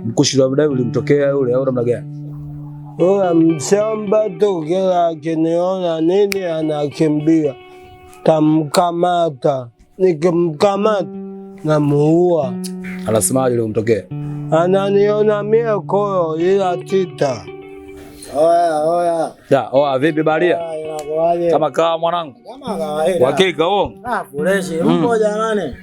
Mkushi wa mdai ulimtokea yule au namna gani? Mshamba tu kila akiniona nini anakimbia. Tamkamata. Nikimkamata namuua. Anasemaje yule umtokea? Ananiona mie koyo ila tita. Oya vipi baria? Kama kawa mwanangu. Kama kawaida. Hakika huo? Fresh. Mpo jamani.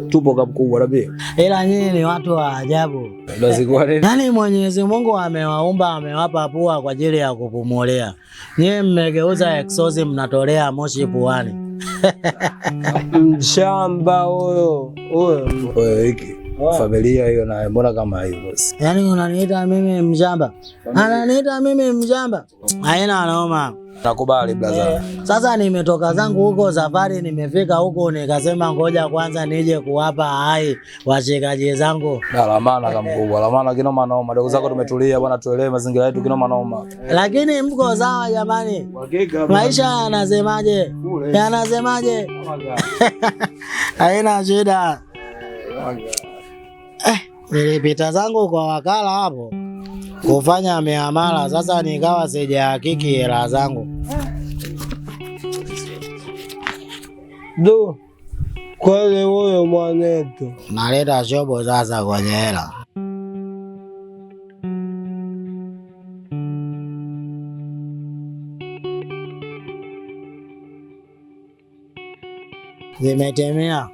Tupo kamkubwa rabia. Ila nyinyi ni watu wa ajabu. Basi kwa nini? Yaani Mwenyezi Mungu amewaumba, amewapa pua kwa ajili ya kupumulia. Nyinyi mmegeuza exhaust mnatolea moshi puani. Mshamba huyo. Wewe hiki. Familia hiyo na mbona kama hiyo boss? Yaani unaniita mimi mshamba? Ananiita mimi mshamba? Haina noma. Nakubali brother. Sasa nimetoka zangu huko safari, nimefika huko nikasema ngoja kwanza nije kuwapa hai washikaji zangu. Lamana kama mkubwa, lamana kinoma noma. Ndugu zako tumetulia bwana, tuelewe mazingira yetu kinoma noma. Lakini mko sawa jamani? Maisha yanasemaje? Yanasemaje? Haina shida. Nilipita zangu kwa wakala hapo kufanya miamala, sasa nikawa sijahakiki hela zangu. Kweli huyo mwanetu. Naleta shobo sasa kwenye hela. Zimetemea.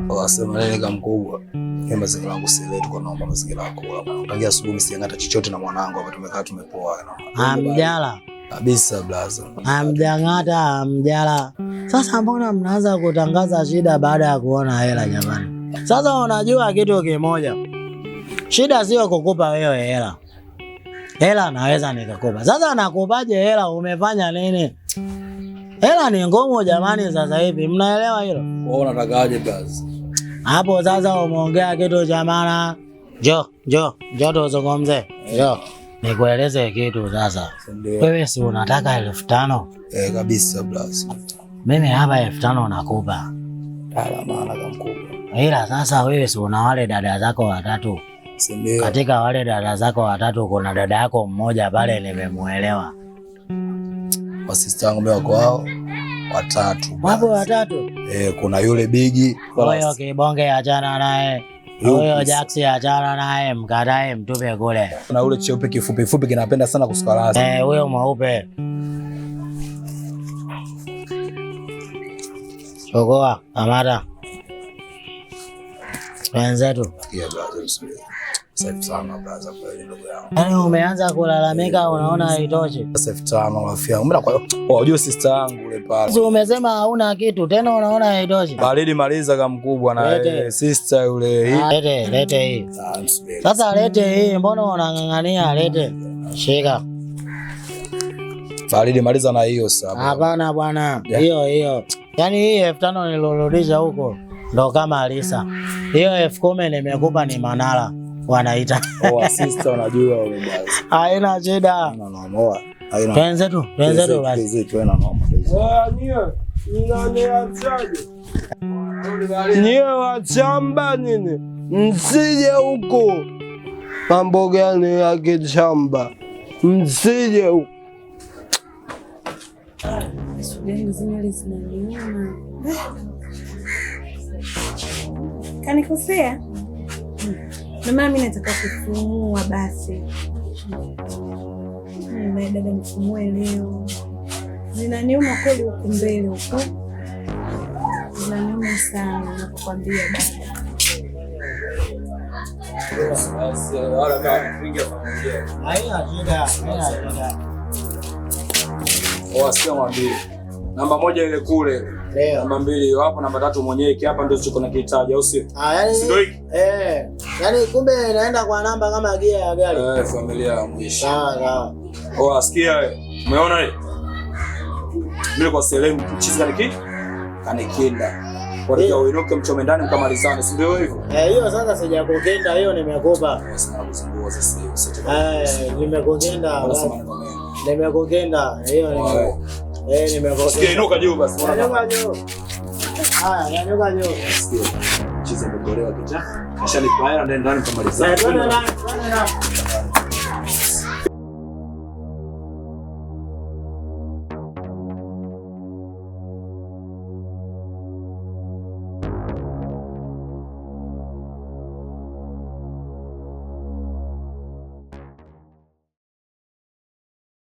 Wasema nini kama mkubwa? Mimi mazingira yangu si letu kwa naomba mazingira yako. Tangia asubuhi msiangata chochote na mwanangu hapa, tumekaa tumepoa. Amjala. Kabisa blaza. Amjangata amjala. Sasa mbona mnaanza kutangaza shida baada ya kuona hela jamani? Sasa unajua kitu kimoja. Shida sio kukupa wewe hela. Hela naweza nikakupa. Sasa nakupaje hela, umefanya nini? Hela ni ngumu jamani sasa hivi. Mnaelewa hilo? Wewe unatakaje blaza? Hapo sasa umeongea kitu cha maana. Njoo tuzungumze. Njoo. Nikueleze kitu sasa. Wewe si unataka 5,000? Kabisa blaza. Mimi hapa 5,000 nakupa. Maana kama mkubwa. Ila sasa wewe si una wale dada zako watatu. Sindio. Katika wale dada zako watatu kuna dada yako mmoja pale nimemuelewa. Wasista wangu mimi wako wao watatu. Wapo watatu? Kuna yule Bigi. Huyo kibonge achana naye. Huyo Jaxi achana naye, mkatae mtupe kule. Kuna yule cheupe kifupi fupi kinapenda sana kusikalaza. Huyo mweupe. Chokoa, kamata. Wenzetu. Safi sana brother, kwa hiyo ndugu yangu. Yaani umeanza kulalamika, unaona haitoshi. Safi sana rafiki yangu. Mimi kwa unajua sister yangu yule pale. Sasa umesema hauna kitu, tena unaona haitoshi. Baridi maliza kama mkubwa na sister yule hii. Lete hii. Sasa lete hii, mbona unang'ang'ania? Lete. Shika. Baridi maliza na hiyo sasa. Hapana bwana. Hiyo. Yaani hii 5,000 nilirudisha huko ndo kama Alisa. Hiyo 10,000 nimekupa ni Manala wanaita. Sister unajua wewe basi. Haina shida. Twenzetu basi. Niye wachamba nini? Msije huko. Mambo gani ya kichamba? Msije huko. Kanikosea? Na mimi nataka kufumua basi. Dada nifumue leo. Zinaniuma kweli huko mbele huko. Zinaniuma sana nakwambia dada. Sio mwambie. Namba 1 ile kule. Namba 2 hapo, namba 3 mwenyewe hapa ndio tuko na kihitaji au sio? Yaani kumbe inaenda kwa namba kama gia ya gari. Familia ya mwisho. Sawa. Asikia wewe. Umeona ile? Mimi kwa selemu chizi kanikinda. Kwa hiyo uinuke mchome ndani mkamalizane, si ndio hivyo? Hiyo sasa sijakukenda, hiyo nimekupa. Nimekukenda. Nimekukenda. Hiyo nimekukenda. Sikia inuka juu basi. Inuka juu. Haya, nyanyuka juu. Sikia. Chizi ametolewa kicha. Kashanipa hela ndani mkamalizana. Twende ndani.